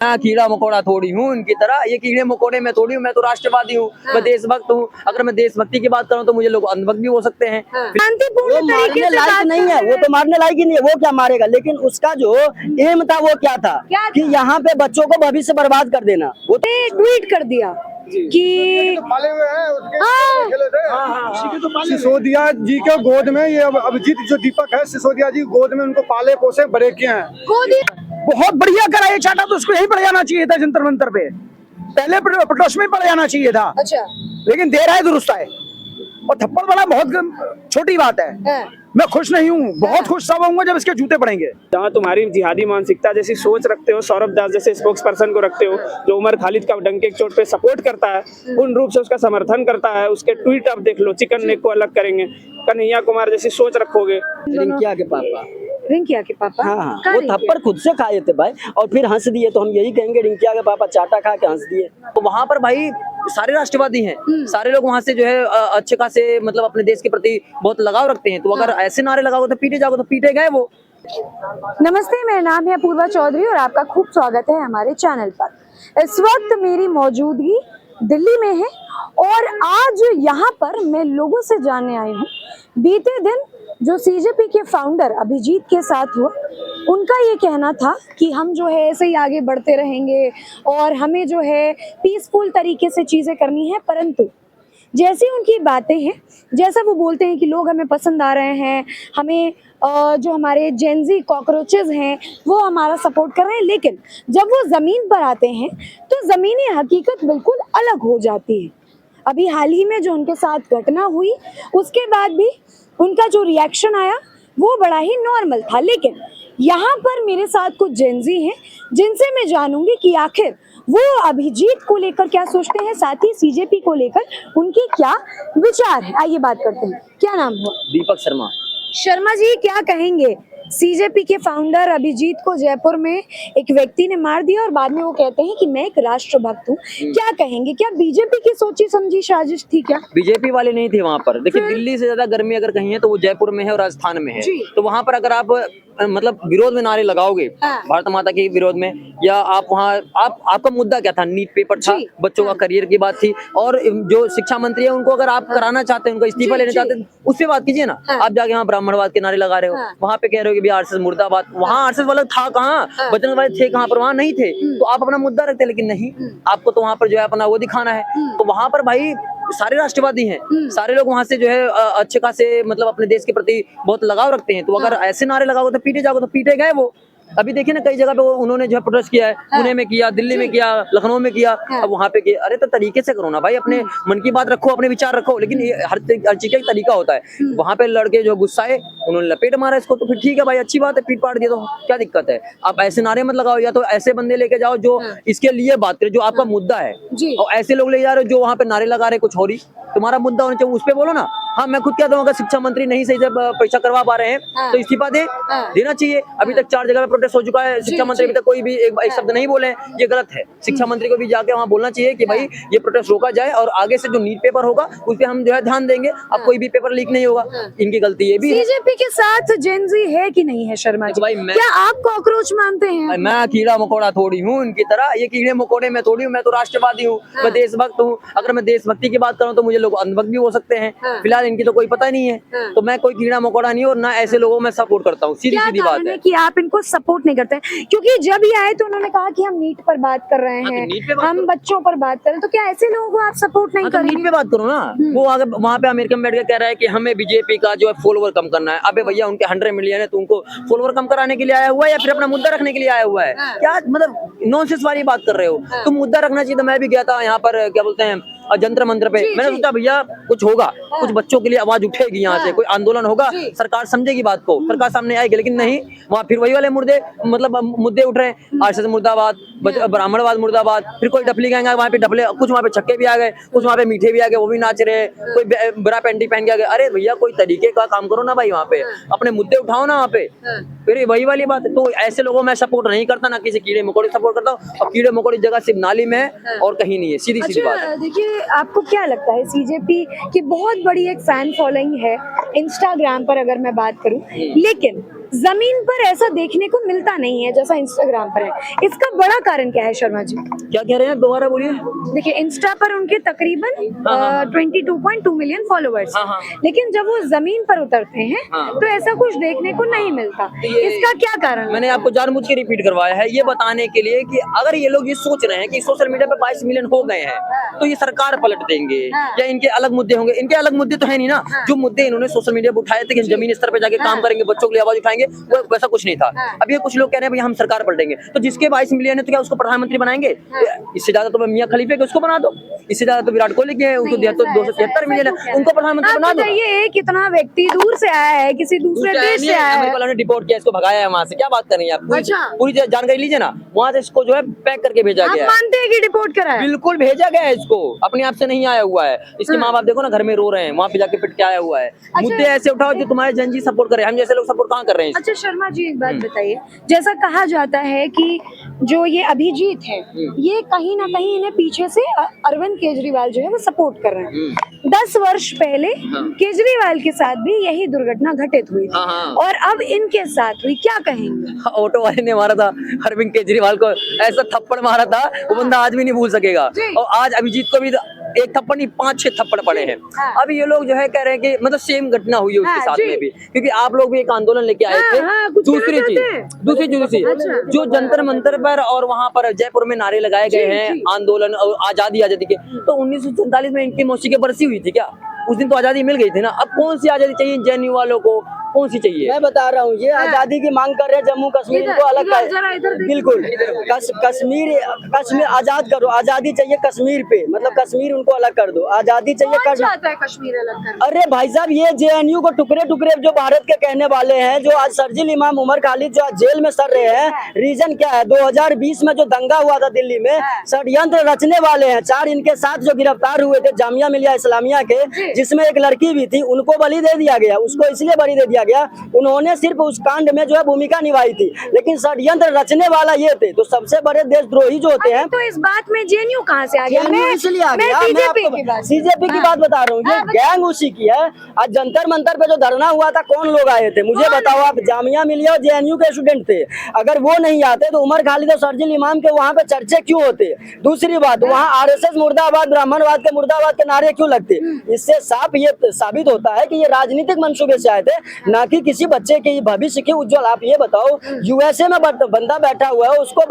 मैं कीड़ा मकोड़ा थोड़ी हूँ उनकी तरह, ये कीड़े मकोड़े मैं थोड़ी हूँ, मैं तो राष्ट्रवादी हूँ। मैं देशभक्त हूँ। अगर मैं देशभक्ति की बात करूँ तो मुझे लोग अंधभक्त भी हो सकते हैं। शांतिपूर्ण तरीके से बात नहीं है, वो तो मारने लायक ही नहीं है, वो क्या मारेगा। लेकिन उसका जो एम था वो क्या था कि यहाँ पे बच्चों को भविष्य बर्बाद कर देना। वो ट्वीट कर दिया कि सिसोदिया जी के गोद में ये अभिजीत जो दीपक है, सिसोदिया जी गोद में उनको पाले पोसे बड़े किए हैं। बहुत बढ़िया करा, ये चाहता तो उसको यही पड़ जाना चाहिए था जंतर मंतर पे, पहले प्रदोष में पड़ जाना चाहिए था। अच्छा, लेकिन देर है दुरुस्त है, और थप्पड़ वाला बहुत छोटी बात है। मैं खुश नहीं हूँ, बहुत खुश तब होऊंगा जब इसके जूते पड़ेंगे। जहाँ तुम्हारी जिहादी मानसिकता जैसी सोच रखते हो, सौरभ दास जैसे स्पोक्स पर्सन को रखते हो जो उमर खालिद का डंके की चोट पे सपोर्ट करता है, पूर्ण रूप से उसका समर्थन करता है, उसके ट्वीट आप देख लो, चिकन नेक को अलग करेंगे, कन्हैया कुमार जैसी सोच रखोगे। रिंकिया के पापा, रिंकिया के पापा, हाँ, वो थप्पड़ खुद से खाए थे भाई, और फिर हंस दिए। तो हम यही कहेंगे रिंकिया के पापा चाटा खा के हंस दिए। तो वहाँ पर भाई सारे राष्ट्रवादी हैं, सारे लोग वहाँ से जो है अच्छे खासे मतलब अपने देश के प्रति बहुत लगाव रखते हैं। तो अगर ऐसे नारे लगाओगे तो पीटे जाओगे, तो पीटे गए वो। नमस्ते, मेरा नाम है अपूर्वा चौधरी और आपका खूब स्वागत है हमारे चैनल पर। इस वक्त मेरी मौजूदगी दिल्ली में है और आज यहाँ पर मैं लोगों से जानने आई हूँ बीते दिन जो सीजेपी के फाउंडर अभिजीत के साथ हुआ। उनका ये कहना था कि हम जो है ऐसे ही आगे बढ़ते रहेंगे और हमें जो है पीसफुल तरीके से चीज़ें करनी है, परंतु जैसी उनकी बातें हैं, जैसा वो बोलते हैं कि लोग हमें पसंद आ रहे हैं, हमें जो हमारे जेनजी कॉकरोचेस हैं वो हमारा सपोर्ट कर रहे हैं, लेकिन जब वो ज़मीन पर आते हैं तो ज़मीनी हकीकत बिल्कुल अलग हो जाती है। अभी हाल ही में जो उनके साथ घटना हुई उसके बाद भी उनका जो रिएक्शन आया वो बड़ा ही नॉर्मल था, लेकिन यहाँ पर मेरे साथ कुछ जेनजी हैं जिनसे मैं जानूंगी कि आखिर वो अभिजीत को लेकर क्या सोचते हैं, साथ ही सीजेपी को लेकर उनके क्या विचार है। आइए बात करते हैं। क्या नाम हुआ? दीपक शर्मा। शर्मा जी, क्या कहेंगे? सीजेपी के फाउंडर अभिजीत को जयपुर में एक व्यक्ति ने मार दिया और बाद में वो कहते हैं कि मैं एक राष्ट्रभक्त हूँ, क्या कहेंगे? क्या बीजेपी की सोची समझी साजिश थी क्या? बीजेपी वाले नहीं थे वहाँ पर। देखिए, दिल्ली से ज्यादा गर्मी अगर कहीं है तो वो जयपुर में है और राजस्थान में है। तो वहाँ पर अगर आप मतलब विरोध में नारे लगाओगे भारत माता के विरोध में, या आप वहाँ आपका मुद्दा क्या था? नीट पेपर था, बच्चों का करियर की बात थी, और जो शिक्षा मंत्री है उनको अगर आप कराना चाहते हैं, उनको इस्तीफा लेना चाहते हैं, उससे बात कीजिए ना। आप जाके वहाँ ब्राह्मणवाद के नारे लगा रहे हो, वहाँ पे कह रहे हो कि आरएसएस मुर्दाबाद। वहाँ आरएसएस वाला था कहाँ? बजरंग वाले थे कहाँ पर? वहाँ नहीं थे। तो आप अपना मुद्दा रखते, लेकिन नहीं, आपको तो वहाँ पर जो है अपना वो दिखाना है। तो वहाँ पर भाई सारे राष्ट्रवादी हैं, सारे लोग वहाँ से जो है अच्छे खासे मतलब अपने देश के प्रति बहुत लगाव रखते हैं। तो अगर ऐसे नारे लगाओगे तो पीटे जाओगे, तो पीटे गए वो। अभी देखिए ना, कई जगह पे उन्होंने जो है प्रोटेस्ट किया है, पुणे में किया, दिल्ली में किया, लखनऊ में किया, अब वहाँ पे किया। अरे तो तरीके से करो ना भाई, अपने मन की बात रखो, अपने विचार रखो, लेकिन ये हर चीज का एक तरीका होता है। वहाँ पे लड़के जो गुस्साए, उन्होंने लपेट मारा इसको, तो फिर ठीक है भाई, अच्छी बात है, पीट पाट दिया तो क्या दिक्कत है? आप ऐसे नारे मत लगाओ, या तो ऐसे बंदे लेके जाओ जो इसके लिए बात करे, जो आपका मुद्दा है। और ऐसे लोग ले जा रहे हो जो वहाँ पे नारे लगा रहे कुछ और ही। तुम्हारा मुद्दा होना चाहिए, उस पे बोलो ना। हाँ, मैं खुद कहता हूँ अगर शिक्षा मंत्री नहीं सही से परीक्षा करवा पा रहे हैं तो इस्तीफा देना चाहिए। अभी तक 4 जगह पे प्रोटेस्ट हो चुका है, शिक्षा मंत्री अभी तक कोई भी एक शब्द नहीं बोले, ये गलत है। शिक्षा मंत्री को भी जाके वहाँ बोलना चाहिए कि भाई ये प्रोटेस्ट रोका जाए, और आगे से जो नीट पेपर होगा उस पर हम जो है ध्यान देंगे। अब कोई भी पेपर लीक नहीं होगा, इनकी गलती ये भी है। बीजेपी के साथ जेनजी है कि नहीं है शर्मा जी? भाई क्या आप कॉकरोच मानते हैं? मैं कीड़ा मकोड़ा थोड़ी हूँ उनकी तरह, ये कीड़े मकोड़े मैं थोड़ी हूँ, मैं तो राष्ट्रवादी हूँ, मैं देशभक्त हूँ। अगर मैं देशभक्ति की बात करूँ तो मुझे लोग अंधभक्त भी हो सकते हैं। फिलहाल इनकी तो कोई पता नहीं है, तो मैं कोई कीड़ा मकोड़ा नहीं, और ना ऐसे लोगों में सपोर्ट करता हूँ। सीधी सीधी बात है कि आप इनको सपोर्ट नहीं करते हैं, क्योंकि जब ये आए तो उन्होंने कहा कि हम नीट पर बात कर रहे हैं, हम बच्चों पर बात कर रहे हैं, तो क्या ऐसे लोगों को आप सपोर्ट नहीं करेंगे? नीट पे बात करो ना। वो आगे वहाँ पे अमेरिका में बैठ के कह रहा है कि हमें बीजेपी का जो है फॉलोवर कम करना है। अबे भैया, उनके 100 मिलियन है, तो उनको फॉलोवर कम कराने के लिए आया हुआ है या फिर अपना मुद्दा रखने के लिए आया हुआ है? क्या मतलब नॉनसेंस वाली बात कर रहे हो तुम? मुद्दा रखना चाहिए। तो मैं भी गया था यहाँ पर, क्या बोलते हैं, जंतर मंत्र पे। मैंने सोचा भैया कुछ होगा, कुछ बच्चों के लिए आवाज उठेगी, यहाँ से कोई आंदोलन होगा, सरकार समझेगी बात को, सरकार सामने आएगी। लेकिन नहीं, वहाँ फिर वही वाले मुद्दे उठ रहे हैं। आरएसएस मुर्दाबाद, ब्राह्मणवाद मुर्दाबाद, फिर कोई डफली गाएंगे वहाँ पे, डफले कुछ वहाँ पे छक्के भी आ गए, कुछ वहाँ पे मीठे भी आ गए, वो भी नाच रहे, कोई बड़ा पेंटी पहन के आ गए। अरे भैया, कोई तरीके का काम करो ना भाई, वहाँ पे अपने मुद्दे उठाओ ना वहाँ पे। फिर वही वाली बात है। तो ऐसे लोगों में सपोर्ट नहीं करता, ना किसी कीड़े मकोड़े सपोर्ट करता हूँ। और कीड़े मकोड़े जगह सिर्फ नाली में है और कहीं नहीं है, सीधी सीधी बात है। देखिए, आपको क्या लगता है, सीजेपी की बहुत बड़ी एक फैन फॉलोइंग है इंस्टाग्राम पर अगर मैं बात करूं, लेकिन जमीन पर ऐसा देखने को मिलता नहीं है जैसा इंस्टाग्राम पर है। इसका बड़ा कारण क्या है शर्मा जी? क्या कह रहे हैं, दोबारा बोलिए। देखिए इंस्टा पर उनके तकरीबन 22.2 मिलियन फॉलोअर्स, हाँ, हाँ। लेकिन जब वो जमीन पर उतरते हैं हाँ। तो ऐसा कुछ देखने को नहीं मिलता। इसका क्या कारण है? मैंने आपको जानबूझ के रिपीट करवाया है ये बताने के लिए कि अगर ये लोग ये सोच रहे हैं कि सोशल मीडिया पे 22 मिलियन हो गए हैं तो ये सरकार पलट देंगे या इनके अलग मुद्दे होंगे। इनके अलग मुद्दे तो है नहीं ना। जो मुद्दे इन्होंने सोशल मीडिया पर उठाए थे कि जमीनी स्तर पे जाके काम करेंगे, बच्चों के लिए आवाज उठाएंगे, वो वैसा कुछ नहीं था। अब ये कुछ लोग कह रहे हैं भाई हम सरकार पलटेंगे, तो जिसके 22 मिलियन है तो क्या उसको प्रधानमंत्री बनाएंगे? इससे ज्यादा तो मियां खलीफे के उसको बना दो, इससे ज्यादा तो विराट कोहली के हैं, उनको 273 मिलियन है, उनको प्रधानमंत्री बना दो। ये कितना व्यक्ति दूर से आया है, किसी दूसरे देश से आया है, अमेरिका वालों ने डिपोर्ट किया, इसको भगाया है वहाँ से। क्या बात कर रही हैं आप? अच्छा। पूरी जानकारी लीजिए ना। वहाँ से इसको जो है पैक करके भेजा आप गया है। मानते हैं कि डिपोर्ट करा है? बिल्कुल भेजा गया है इसको, अपने आप से नहीं आया हुआ है। इसके माँ बाप देखो ना घर में रो रहे हैं, वहाँ पे जाके पिट के आया हुआ है। मुद्दे ऐसे उठाओ जो तुम्हारे जनजी सपोर्ट करे, हम जैसे लोग सपोर्ट कहाँ कर रहे हैं? अच्छा शर्मा जी एक बात बताइए, जैसा कहा जाता है कि जो ये अभिजीत है ये कहीं ना कहीं इन्हें पीछे से अरविंद केजरीवाल जो है वो सपोर्ट कर रहे हैं। 10 वर्ष पहले केजरीवाल के साथ भी यही दुर्घटना घटित हुई थी और अब इनके साथ हुई, क्या कहेंगे? ऑटो वाले ने मारा था अरविंद केजरीवाल को, ऐसा थप्पड़ मारा था वो बंदा आज भी नहीं भूल सकेगा। और आज अभिजीत को भी एक थप्पड़ नहीं 5-6 थप्पड़ पड़े हैं। अब ये लोग जो है कह रहे हैं कि मतलब सेम घटना हुई है उसके साथ में भी, क्योंकि आप लोग भी एक आंदोलन लेके आए थे। दूसरी चीज जो जंतर मंतर पर और वहाँ पर जयपुर में नारे लगाए गए हैं आंदोलन और आजादी आजादी के, तो 1947 में इनकी मौसी की बरसी हुई थी क्या? उस दिन तो आजादी मिल गई थी ना। अब कौन सी आजादी चाहिए जेएनयू वालों को, कौन सी चाहिए? मैं बता रहा हूँ, ये आजादी की मांग कर रहे हैं, जम्मू कश्मीर को अलग कर, बिल्कुल कश्मीर आजाद करो, आजादी चाहिए कश्मीर पे, मतलब कश्मीर उनको अलग कर दो, आजादी चाहिए कश्मीर अलग कर। अरे भाई साहब ये जेएनयू को टुकड़े टुकड़े जो भारत के कहने वाले हैं, जो आज शर्जील इमाम उमर खालिद जो आज जेल में सड़ रहे हैं, रीजन क्या है? 2020 में जो दंगा हुआ था दिल्ली में, षड्यंत्र रचने वाले हैं। 4 इनके साथ जो गिरफ्तार हुए थे जामिया मिलिया इस्लामिया के, जिसमें एक लड़की भी थी, उनको बलि दे दिया गया। उसको इसलिए बलि दे दिया गया, उन्होंने सिर्फ उस कांड में जो है भूमिका निभाई थी, लेकिन षड्यंत्र रचने वाला ये थे। तो सबसे बड़े देशद्रोही जो होते हैं। तो इस बात में जेएनयू कहाँ से आ गया? इसलिए आ गया, सीजेपी की बात बता रहा हूँ, ये गैंग उसी की है। आज जंतर मंतर पे जो धरना हुआ था, कौन लोग आए थे मुझे बताओ आप? जामिया मिलिया और जेएनयू के स्टूडेंट थे। अगर वो नहीं आते तो उमर खालिद और शर्जील इमाम के वहाँ पे चर्चे क्यों होते? दूसरी बात, वहाँ आरएसएस मुर्दाबाद, ब्राह्मणवाद के मुर्दाबाद के नारे क्यों लगते? इससे साफ ये साबित होता है कि ये राजनीतिक मंसूबे से आए थे, ना कि किसी बच्चे के भविष्य की उज्जवल। आप ये बताओ, यूएसए में बंदा बैठा हुआ है, उसको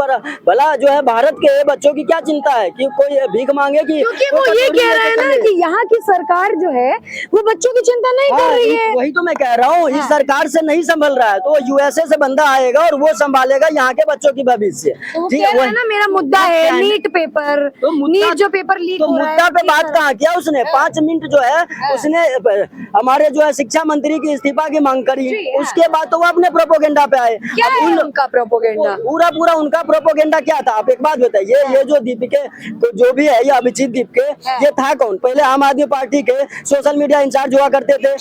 भला जो है भारत के बच्चों की क्या चिंता है कि कोई भीख मांगे? कि वो ये कह रहे हैं ना कि यहाँ की सरकार जो है वो बच्चों की चिंता नहीं कर रही है। वही तो मैं कह रहा हूँ, इस सरकार से नहीं संभल रहा है, तो यूएसए से बंदा आएगा और वो संभालेगा यहाँ के बच्चों की भविष्य। ठीक है ना, मेरा मुद्दा है नीट पेपर, तो नीट जो पेपर लीक हो रहा है, मुद्दा पे बात कहाँ किया उसने? 5 मिनट जो है उसने हमारे जो है शिक्षा मंत्री की इस्तीफा की मांग करी, उसके बाद तो वो अपने प्रोपोगेंडा पे आए। क्या है उनका प्रोपोगेंडा? पूरा उनका प्रोपोगेंडा क्या था? आप एक बात बताइए, ये जो दीपिके तो जो भी है, ये अभिजीत दीपके, ये था कौन? पहले आम आदमी पार्टी के सोशल मीडिया इंचार्ज हुआ करते थे,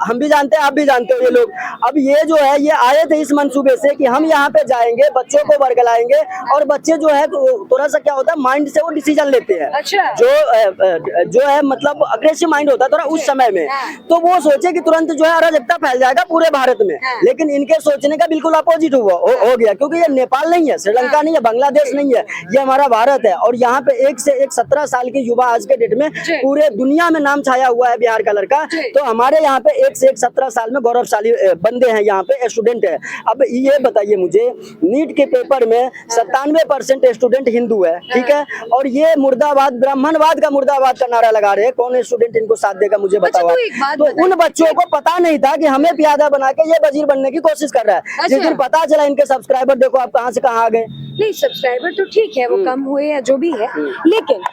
हम भी जानते हैं, आप भी जानते हो ये लोग। अब ये जो है ये आए थे इस मंसूबे से कि हम यहाँ पे जाएंगे, बच्चों को वर्गलाएंगे, और बच्चे जो है थोड़ा सा क्या होता है, माइंड से वो डिसीजन लेते हैं। अच्छा। जो है मतलब अग्रेसिव माइंड होता है थोड़ा उस समय में, तो वो सोचे कि तुरंत जो है अराजकता फैल जाएगा पूरे भारत में, लेकिन इनके सोचने का बिल्कुल अपोजिट हो गया, क्योंकि ये नेपाल नहीं है, श्रीलंका नहीं है, बांग्लादेश नहीं है, ये हमारा भारत है। और यहाँ पे 1 से 1 17 साल की युवा आज के डेट में पूरे दुनिया में नाम छाया हुआ है बिहार का लड़का। तो हमारे यहाँ पे 1 से 1 17 साल में गौरवशाली बंदे हैं, यहाँ पे स्टूडेंट है। अब ये बताइए मुझे, नीट के पेपर में 97% स्टूडेंट हिंदू है, ठीक है, और ये मुर्दाबाद, ब्राह्मणवाद का मुर्दाबाद का नारा लगा रहे हैं। कौन स्टूडेंट इनको साथ देगा मुझे बताओ? तो उन बच्चों को पता नहीं था कि हमें प्यादा बना के ये वजीर बनने की कोशिश कर रहा है। जिस दिन पता चला इनके सब्सक्राइबर देखो आप कहां से कहां आ गए। नहीं, सब्सक्राइबर तो ठीक है, वो कम हुए या जो भी है, लेकिन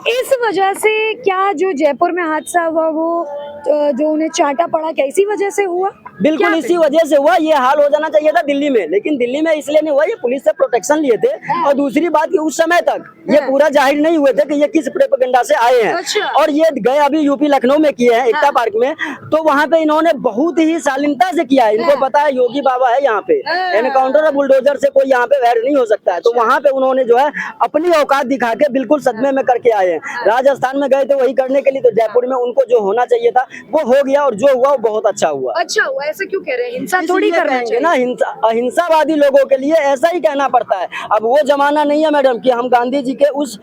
इस वजह से क्या जो जयपुर में हादसा हुआ वो जो उन्हें चाटा पड़ा, कैसी वजह से हुआ? बिल्कुल इसी वजह से हुआ। ये हाल हो जाना चाहिए था दिल्ली में, लेकिन दिल्ली में इसलिए नहीं हुआ, ये पुलिस से प्रोटेक्शन लिए थे। और दूसरी बात कि उस समय तक ये पूरा जाहिर नहीं हुए थे कि ये किस प्रोपेगेंडा से आए हैं। अच्छा। और ये गए अभी यूपी लखनऊ में किए हैं एकता पार्क में, तो वहाँ पे इन्होंने बहुत ही शालीनता से किया है। इनको पता है योगी बाबा है यहाँ पे, एनकाउंटर और बुलडोजर से कोई यहाँ पे वैर नहीं हो सकता है। तो वहाँ पे उन्होंने जो है अपनी औकात दिखा के बिल्कुल सदमे में करके आए हैं। राजस्थान में गए थे वही करने के लिए, तो जयपुर में उनको जो होना चाहिए था वो हो गया, और जो हुआ वो बहुत अच्छा हुआ। अच्छा हुआ, ऐसे क्यों कह रहे हैं? हिंसा थोड़ी करना चाहिए ना, अहिंसावादी लोगों के लिए ऐसा ही कहना पड़ता है। अब वो जमाना नहीं है मैडम कि हम गांधी जी के उस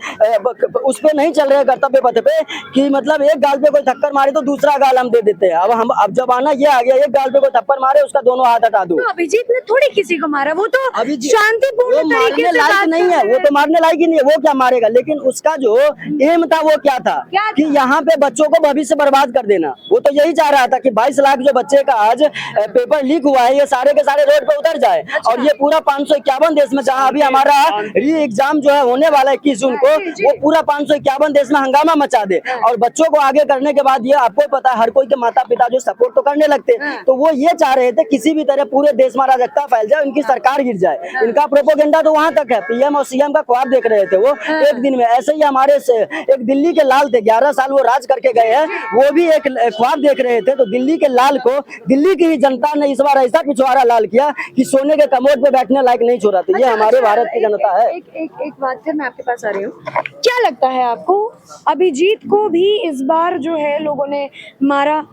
पे नहीं चल रहे कर्तव्य पथ पे कि मतलब एक गाल पे कोई थप्पड़ मारे तो दूसरा गाल हम दे देते हैं। अब जमाना ये आ गया, एक गाल पे कोई थप्पड़ मारे उसका दोनों हाथ हटा दो। तो अभिजीत ने थोड़ी किसी को मारा, वो तो शांतिपूर्ण तरीके से लायक नहीं है, वो तो मारने लायक ही नहीं है, वो क्या मारेगा। लेकिन उसका जो एम था वो क्या था कि यहाँ पे बच्चों को भविष्य बर्बाद कर देना। वो तो यही चाह रहा था कि 22 लाख जो बच्चे का आज पेपर लीक हुआ है, ये सारे के सारे रोड पे उतर जाए। और ये पूरा 551 देश में, जहाँ अभी हमारा री एग्जाम जो है होने वाला है 21 जून को, वो पूरा 551 देश में हंगामा मचा दे। और बच्चों को आगे करने के बाद ये आपको पता है हर कोई के माता पिता जो सपोर्ट तो करने लगते, तो वो ये चाह रहे थे किसी भी तरह पूरे देश में अराजकता फैल जाए, उनकी सरकार गिर जाए। इनका प्रोपोगेंडा तो वहां तक है, पीएम और सीएम का ख्वाब देख रहे थे वो एक दिन में। ऐसे ही हमारे एक दिल्ली के लाल थे, 11 साल वो राज करके गए हैं, वो भी एक ख्वाब देख रहे थे। तो दिल्ली के लाल को दिल्ली की ही जनता ने इस बार ऐसा पिछवाड़ा लाल किया कि सोने के कमोड पे बैठने लायक नहीं छोड़ा। तो ये हमारे भारत की जनता है। एक बात फिर मैं आपके पास आ रही हूँ, क्या लगता है आपको अभिजीत को भी इस बार जो है लोगों ने मारा?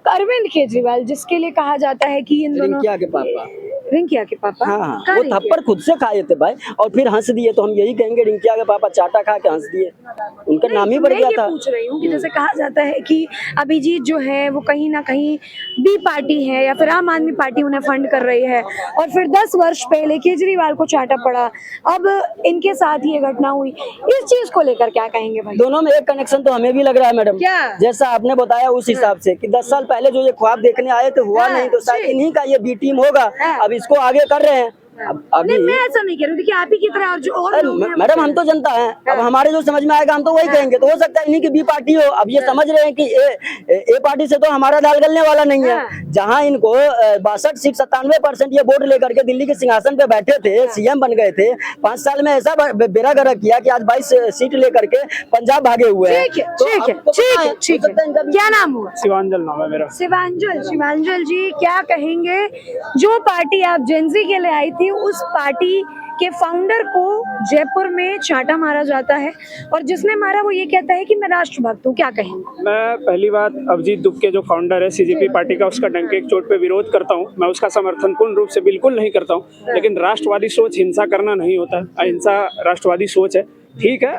अरविंद केजरीवाल, जिसके लिए कहा जाता है कि इन दोनों रिंकिया के पापा हाँ, वो थप्पड़ खुद से खाए थे भाई, और फिर हंस दिए। तो हम यही कहेंगे रिंकिया के पापा चाटा खा के हंस दिए, उनका नाम ही बढ़ गया था। पूछ रही हूँ कि जैसे कहा जाता है कि अभिजीत जो है वो कहीं ना कहीं बी पार्टी है या फिर आम आदमी पार्टी उन्हें फंड कर रही है, और फिर 10 वर्ष पहले केजरीवाल को चाटा पड़ा, अब इनके साथ ये घटना हुई। इस चीज को लेकर क्या कहेंगे भाई? दोनों में एक कनेक्शन तो हमें भी लग रहा है मैडम, जैसा आपने बताया उस हिसाब से कि 10 साल पहले जो ये ख्वाब देखने आए थे हुआ नहीं, तो शायद इन्हीं का ये बी टीम होगा। अब इसको आगे कर रहे हैं। अभी मैं ऐसा नहीं कह रही कि आप ही की तरह और जो और लोग हैं, मैडम हम तो जनता है, अब हमारे जो समझ में आएगा हम तो वही कहेंगे। तो हो सकता है इन्हीं की बी पार्टी हो। अब ये समझ रहे हैं कि ए पार्टी से तो हमारा दाल गलने वाला नहीं है। जहां इनको 62 सीट 97% ये वोट लेकर के दिल्ली के सिंहासन पे बैठे थे, सीएम बन गए थे, 5 साल में ऐसा बेड़ा गर्क किया कि आज 22 सीट लेकर के पंजाब भागे हुए हैं। ठीक है। क्या नाम हुआ? शिवांजल नाम है मेरा। शिवांजल जी, क्या कहेंगे? जो पार्टी आप जेनजी के लिए आई थी, उस पार्टी के फाउंडर को जयपुर में चाटा मारा जाता है, और जिसने मारा वो ये कहता है कि मैं राष्ट्रभक्त हूँ। क्या कहेंगे? मैं पहली बात अभिजीत दुबके जो फाउंडर है सीजेपी पार्टी का, उसका डंके एक चोट पे विरोध करता हूँ। मैं उसका समर्थन पूर्ण रूप से बिल्कुल नहीं करता हूँ। लेकिन राष्ट्रवादी सोच हिंसा करना नहीं होता, अहिंसा राष्ट्रवादी सोच है। ठीक है,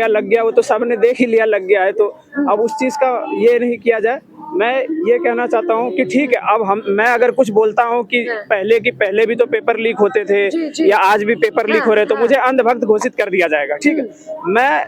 लग गया वो तो सबने देख ही लिया, लग गया है, तो अब उस चीज का ये नहीं किया जाए। मैं ये कहना चाहता हूँ कि ठीक है, अब मैं अगर कुछ बोलता हूँ कि पहले भी तो पेपर लीक होते थे या आज भी पेपर लीक हो रहे, तो मुझे अंधभक्त घोषित कर दिया जाएगा। ठीक है, मैं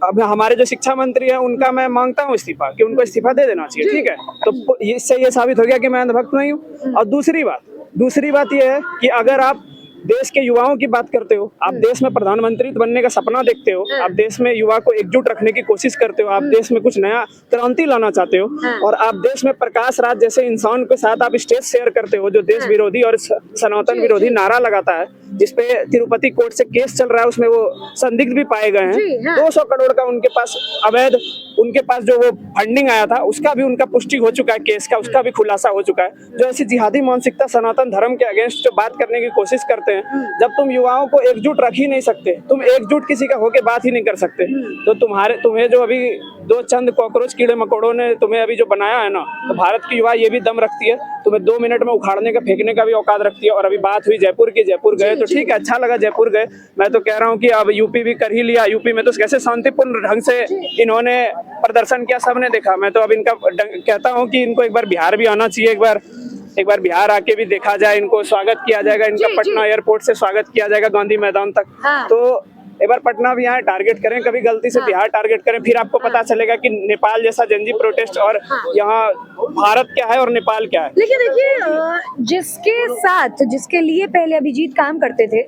अब हमारे जो शिक्षा मंत्री है उनका मैं मांगता हूँ इस्तीफा, कि उनको इस्तीफा दे देना चाहिए। ठीक है, तो इससे ये साबित हो गया कि मैं अंधभक्त नहीं हूँ। और दूसरी बात ये है कि अगर आप देश के युवाओं की बात करते हो, आप देश में प्रधानमंत्री बनने का सपना देखते हो, आप देश में युवा को एकजुट रखने की कोशिश करते हो, आप देश में कुछ नया क्रांति लाना चाहते हो, और आप देश में प्रकाश राज जैसे इंसान के साथ आप स्टेज शेयर करते हो जो देश विरोधी और सनातन विरोधी नारा लगाता है, जिसपे तिरुपति कोर्ट से केस चल रहा है, उसमें वो संदिग्ध भी पाए गए हैं। 200 करोड़ का उनके पास अवैध, उनके पास जो वो फंडिंग आया था उसका भी उनका पुष्टि हो चुका है, केस का उसका भी खुलासा हो चुका है। जो ऐसी जिहादी मानसिकता सनातन धर्म के अगेंस्ट जो बात करने की कोशिश करते हैं, जब तुम युवाओं को एकजुट रख ही नहीं सकते, तुम एकजुट किसी का होके बात ही नहीं कर सकते, तो तुम्हें जो अभी दो चंद कॉकरोच कीड़े मकोड़ों ने तुम्हें अभी जो बनाया है ना, तो भारत की युवा ये भी दम रखती है, तुम्हें 2 मिनट में उखाड़ने का फेंकने का भी औकात रखती है। और अभी बात हुई जयपुर की, जयपुर गए तो ठीक है, अच्छा लगा जयपुर गए। मैं तो कह रहा हूँ कि अब यूपी भी कर ही लिया। यूपी में तो कैसे शांतिपूर्ण ढंग से इन्होंने प्रदर्शन किया, सबने देखा। मैं तो अब इनका कहता हूँ कि इनको एक बार बिहार भी आना चाहिए, एक बार बिहार आके भी देखा जाए, इनको स्वागत किया जाएगा, इनका पटना एयरपोर्ट से स्वागत किया जाएगा गांधी मैदान तक। तो एक बार पटना भी यहाँ टारगेट करें, कभी गलती से बिहार टारगेट करें, फिर आपको पता चलेगा कि नेपाल जैसा जनजी प्रोटेस्ट और यहाँ भारत क्या है और नेपाल क्या है। लेकिन देखिए, जिसके साथ, जिसके लिए पहले अभिजीत काम करते थे,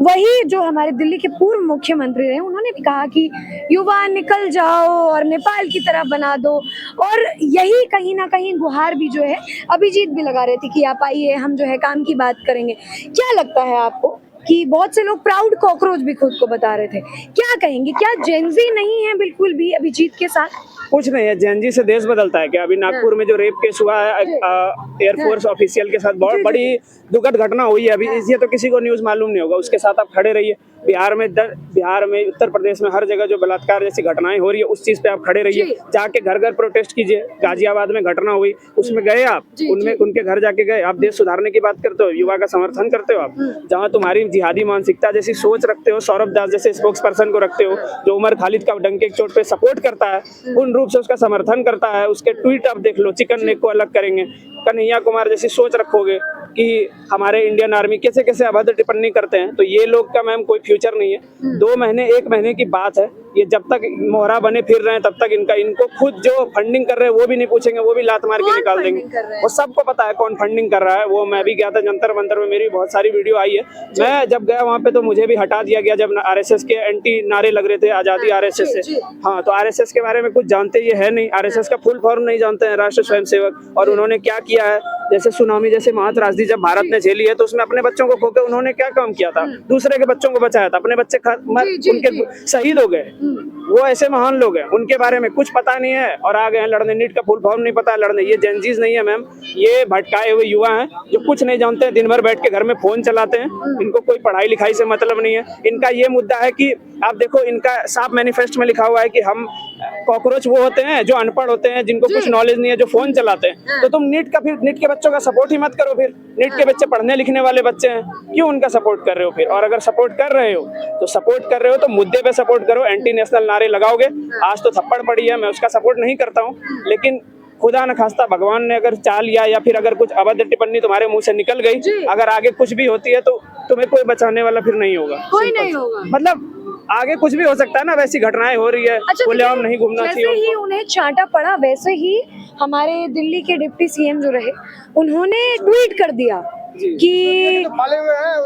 वही जो हमारे दिल्ली के पूर्व मुख्यमंत्री रहे, उन्होंने भी कहा कि युवा निकल जाओ और नेपाल की तरफ बना दो, और यही कहीं ना कहीं गुहार भी जो है अभिजीत भी लगा रहे थे कि आप आइए, हम जो है काम की बात करेंगे। क्या लगता है आपको कि बहुत से लोग प्राउड कॉकरोच भी खुद को बता रहे थे, क्या कहेंगे? क्या जेनजी नहीं है बिल्कुल भी अभिजीत के साथ? कुछ नहीं है, जेनजी से देश बदलता है क्या? अभी नागपुर में जो रेप केस हुआ है एयरफोर्स ऑफिशियल के साथ, बहुत बड़ी दुखद घटना हुई है। अभी इसलिए तो किसी को न्यूज मालूम नहीं होगा, उसके साथ आप खड़े रहिए। बिहार में उत्तर प्रदेश में हर जगह जो बलात्कार जैसी घटनाएं हो रही है उस चीज पे आप खड़े रहिए, जाके घर घर प्रोटेस्ट कीजिए। गाजियाबाद में घटना हुई उसमें गए आप, उनमें उनके घर जाके गए आप, देश सुधारने की बात करते हो, युवा का समर्थन करते हो आप। जहाँ तुम्हारी जिहादी मानसिकता जैसी सोच रखते हो, सौरभ दास जैसे स्पोक्स पर्सन को रखते हो जो उमर खालिद का डंके की चोट पे सपोर्ट करता है, पूर्ण रूप से उसका समर्थन करता है, उसके ट्वीट आप देख लो, चिकन नेक को अलग करेंगे, कन्हैया कुमार जैसी सोच रखोगे कि हमारे इंडियन आर्मी कैसे कैसे अभद्र टिप्पणी करते हैं, तो ये लोग का मैम कोई फ्यूचर नहीं है। 2 महीने 1 महीने की बात है, ये जब तक मोहरा बने फिर रहे हैं तब तक इनको खुद जो फंडिंग कर रहे हैं वो भी नहीं पूछेंगे, वो भी लात मार के निकाल देंगे। वो सबको पता है कौन फंडिंग कर रहा है। वो मैं भी गया था जंतर मंतर में, मेरी बहुत सारी वीडियो आई है। मैं जब गया वहाँ पे तो मुझे भी हटा दिया गया जब आरएसएस के एंटी नारे लग रहे थे, आजादी आरएसएस से। हाँ, तो आरएसएस के बारे में कुछ जानते ये है नहीं, आरएसएस का फुल फॉर्म नहीं जानते हैं, राष्ट्रीय स्वयंसेवक। और उन्होंने क्या किया है, जैसे सुनामी जैसे महात्रासदी जब भारत ने झेली है तो उसमें अपने बच्चों को खोके उन्होंने क्या काम किया था, दूसरे के बच्चों को बचाया था, अपने बच्चे उनके शहीद हो गए। वो ऐसे महान लोग हैं, उनके बारे में कुछ पता नहीं है और आ गए हैं लड़ने। नीट का फुल फॉर्म नहीं पता लड़ने। ये जेनजीज नहीं है मैम, ये भटकाए हुए युवा हैं जो कुछ नहीं जानते हैं, दिन भर बैठ के घर में फोन चलाते हैं, इनको कोई पढ़ाई लिखाई से मतलब नहीं है। इनका ये मुद्दा है कि आप देखो, इनका साफ मैनिफेस्टो में लिखा हुआ है कि हम कॉकरोच वो होते हैं जो अनपढ़ होते हैं, जिनको कुछ नॉलेज नहीं है, जो फोन चलाते हैं। तो तुम नीट के बच्चों का सपोर्ट ही मत करो। फिर नीट के बच्चे पढ़ने लिखने वाले बच्चे हैं, क्यों उनका सपोर्ट कर रहे हो फिर? और अगर सपोर्ट कर रहे हो तो मुद्दे पे सपोर्ट करो। एंटी नेशनल नारे लगाओगे, आज तो थप्पड़ पड़ी है, मैं उसका सपोर्ट नहीं करता हूँ, लेकिन खुदा न खास्ता भगवान ने अगर चाह लिया या फिर अगर कुछ अभद्र टिप्पणी तुम्हारे मुंह से निकल गई, अगर आगे कुछ भी होती है तो तुम्हें कोई बचाने वाला फिर नहीं होगा, कोई नहीं होगा। मतलब आगे कुछ भी हो सकता है ना, वैसी घटनाएं हो रही है। खुलेआम नहीं घूमना चाहिए। जैसे ही उन्हें चांटा पड़ा वैसे ही हमारे दिल्ली के डिप्टी सीएम जो रहे उन्होंने ट्वीट कर दिया कि पाले हुए हैं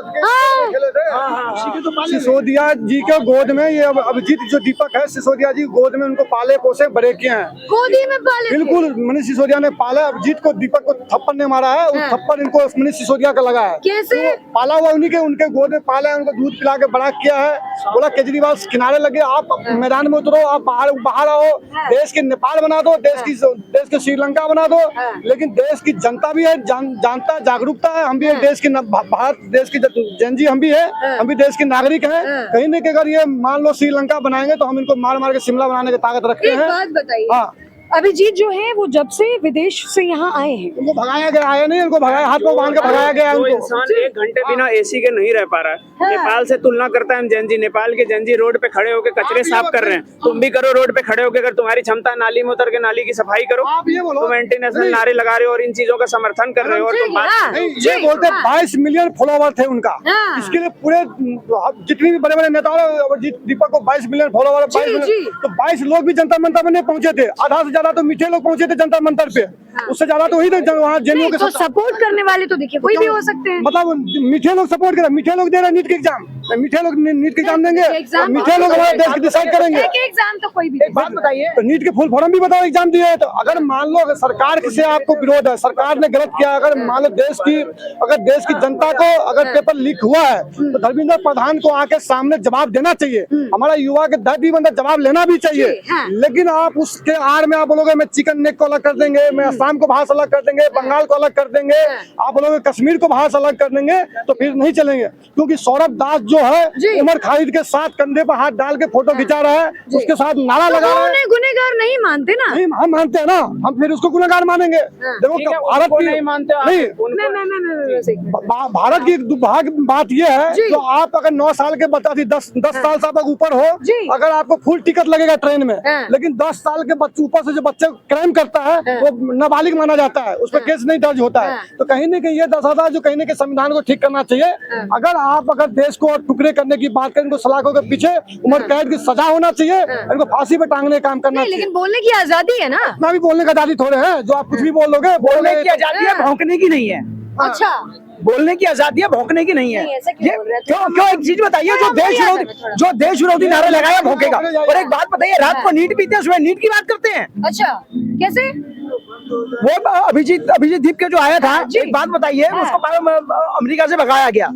उसके सिसोदिया जी के गोद में, ये अभिजीत जो दीपक है सिसोदिया जी गोद में उनको पाले पोसे बड़े किए हैं, गोदी में पाले। बिल्कुल मनीष सिसोदिया ने पाला। अभिजीत को दीपक को थप्पड़ ने मारा है, उस थप्पड़ इनको मनीष सिसोदिया का लगा है। कैसे तो पाला हुआ उन्हीं के, उनके गोद में पाला है, उनको दूध पिला के बड़ा किया है। बोला केजरीवाल किनारे लगे, आप मैदान में उतरो, आप बाहर आओ, देश के नेपाल बना दो, देश के श्रीलंका बना दो। लेकिन देश की जनता भी है, जानता जागरूकता है, हम भी देश की भारत देश की जनजी हम भी है, हम भी देश के नागरिक हैं। कहीं न कहीं अगर ये मान लो श्रीलंका बनाएंगे तो हम इनको मार मार के शिमला बनाने की ताकत रखते हैं। एक बात बताइए, हाँ, अभिजीत जो है वो जब से विदेश से यहाँ आए हैं, उनको भगाया गया, आए नहीं, उनको भगाया, हाथ को बांध के भगाया गया। जो इंसान 1 घंटे बिना एसी के नहीं रह पा रहा है, नेपाल से तुलना करता है जेनजी। नेपाल के जेनजी रोड पे खड़े होकर कचरे साफ कर रहे हैं, तुम भी करो रोड पे खड़े होकर, अगर तुम्हारी क्षमता नाली में उतर के नाली की सफाई करो। तुम एंटी नेशनल नारे लगा रहे हो और इन चीजों का समर्थन कर रहे हो। और तुम ये बोलते 22 मिलियन फॉलोवर थे उनका, इसके लिए पूरे जितने भी बड़े बड़े नेता दीपक को 22 मिलियन फॉलोवर, 22 मिलियन, तो 22 लोग भी जनता मंतर में नहीं पहुंचे थे। आधा से ज्यादा तो मीठे लोग पहुंचे थे जनता मंतर पे, उससे ज्यादा तो वही थे वहाँ जेएनयू के। तो सपोर्ट करने वाले तो देखिए कोई भी हो सकते हैं, मतलब मीठे लोग सपोर्ट कर रहे, मीठे लोग दे रहे नीट के एग्जाम, मीठे लोग नीट के एग्जाम देंगे, मीठे लोग हमारे देश की डिसाइड करेंगे। एग्जाम तो कोई भी। एक बात बताइए, तो नीट के फुल फॉर्म भी बताओ एग्जाम दिए तो अगर मान लो अगर सरकार से आपको विरोध है, सरकार ने गलत किया, अगर मान लो देश की जनता को अगर पेपर लीक हुआ है तो धर्मेंद्र प्रधान को आके सामने जवाब देना चाहिए। हमारा युवा के दर्द भी बंदा जवाब लेना भी चाहिए। लेकिन आप उसके आड़ में आप बोलोगे मैं चिकन नेक को अलग कर देंगे, मैं असम को भाषा अलग कर देंगे, बंगाल को अलग कर देंगे, आप बोलोगे कश्मीर को भाषा अलग कर देंगे, तो फिर नहीं चलेंगे। क्योंकि सौरभ दास जो है उमर खालिद के साथ कंधे पर हाथ डाल के फोटो खिंचा रहा है, उसके साथ नारा लगा रहा है। गुनहगार नहीं मानते ना? नहीं, हम मानते हैं ना, हम फिर उसको गुनहगार मानेंगे। देखो भारत की नहीं मानते नहीं, भारत की बात यह है जो आप अगर 9 साल के बच्चा 10 साल से ऊपर हो, अगर आपको फुल टिकट लगेगा ट्रेन में, लेकिन 10 साल के बच्चे ऊपर से जो बच्चे क्राइम करता है वो नाबालिग माना जाता है, उस पर केस नहीं दर्ज होता है। तो कहीं न कहीं ये दर्शाता है जो कहीं न कहीं संविधान को ठीक करना चाहिए। अगर देश को टुकड़े करने की बात करें, इनको सलाखों के पीछे उम्र कैद की सजा होना चाहिए, इनको फांसी पे टांगने का काम करना चाहिए। लेकिन बोलने की आजादी है ना, इतना भी बोलने की आजादी थोड़े है जो आप कुछ भी बोल दोगे। बोलने की आजादी है, भौंकने की नहीं है। अच्छा, बोलने की आजादी है, भौंकने की नहीं है। ऐसा क्यों बोल रहे थे? क्यों एक चीज बताइए, जो देश विरोधी नारे लगाया भौंकेगा। और एक बात बताइए, रात को नीट पीते हैं, सुबह नीट की बात करते हैं। अच्छा, कैसे? वो अभिजीत दीप के जो आया था, एक बात बताइए, उसको अमेरिका से भगाया गया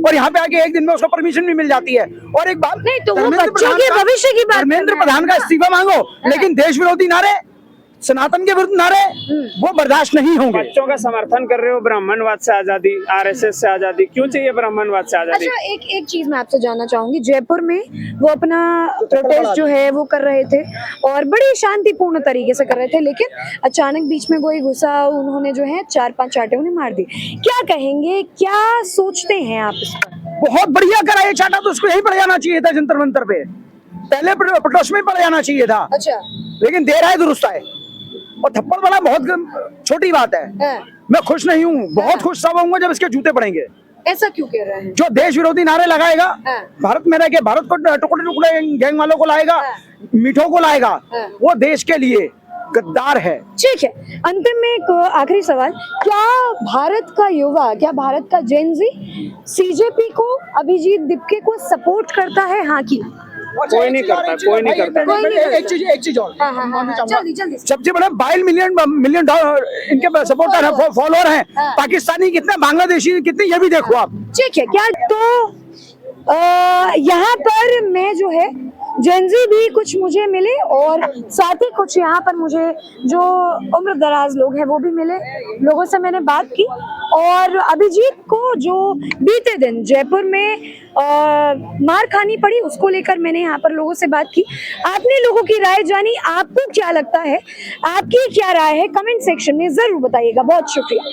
और यहाँ पे आके एक दिन में उसको परमिशन भी मिल जाती है। और एक बात नहीं, तो वो बच्चों के भविष्य की बात, धर्मेंद्र प्रधान का इस्तीफा मांगो, लेकिन देश विरोधी नारे सनातन के विरुद्ध नारे वो बर्दाश्त नहीं होंगे। बच्चों का समर्थन कर रहे हो ब्राह्मणवाद से आजादी, आरएसएस से आजादी, क्यों चाहिए ब्राह्मणवाद से आजादी? अच्छा, एक चीज मैं आपसे जानना चाहूंगी, जयपुर में वो अपना प्रोटेस्ट जो है वो कर रहे थे और बड़ी शांतिपूर्ण तरीके से कर रहे थे, लेकिन अचानक बीच में कोई घुसा, उन्होंने जो है 4-5 चाटे उन्हें मार दी। क्या कहेंगे, क्या सोचते हैं आप इस पर? बहुत बढ़िया करा ये चाटा, तो उसको यही पड़ जाना चाहिए था जंतर मंतर पे, पहले प्रोटेस्ट में पड़ जाना चाहिए था। अच्छा, लेकिन देर आए दुरुस्त आए, और थप्पड़ वाला बहुत छोटी बात है। मैं खुश नहीं हूँ, बहुत खुश तब होऊंगा जब इसके जूते पड़ेंगे। ऐसा क्यों कह रहे हैं? जो देश विरोधी नारे लगाएगा, भारत में रह के भारत को टुकड़े टुकड़े गैंग वालों को लाएगा, मीठों को लाएगा, वो देश के लिए गद्दार है। ठीक है, अंतिम में एक आखिरी सवाल, क्या भारत का युवा, क्या भारत का जेन जी सीजेपी को, अभिजीत दिपके को सपोर्ट करता है? हाँ की कोई नहीं करता, कोई नहीं करता। एक चीज और मानना चाहूंगा, जल्दी सबसे बड़ा 22 मिलियन डॉलर इनके सपोर्टर है, फॉलोअर हैं। पाकिस्तानी कितने, बांग्लादेशी कितने, ये भी देखो आप। ठीक है, क्या तो यहाँ पर मैं जो है जेनजी भी कुछ मुझे मिले और साथ ही कुछ यहाँ पर मुझे जो उम्र दराज लोग हैं वो भी मिले, लोगों से मैंने बात की। और अभिजीत को जो बीते दिन जयपुर में मार खानी पड़ी, उसको लेकर मैंने यहाँ पर लोगों से बात की। आपने लोगों की राय जानी, आपको क्या लगता है, आपकी क्या राय है, कमेंट सेक्शन में जरूर बताइएगा। बहुत शुक्रिया।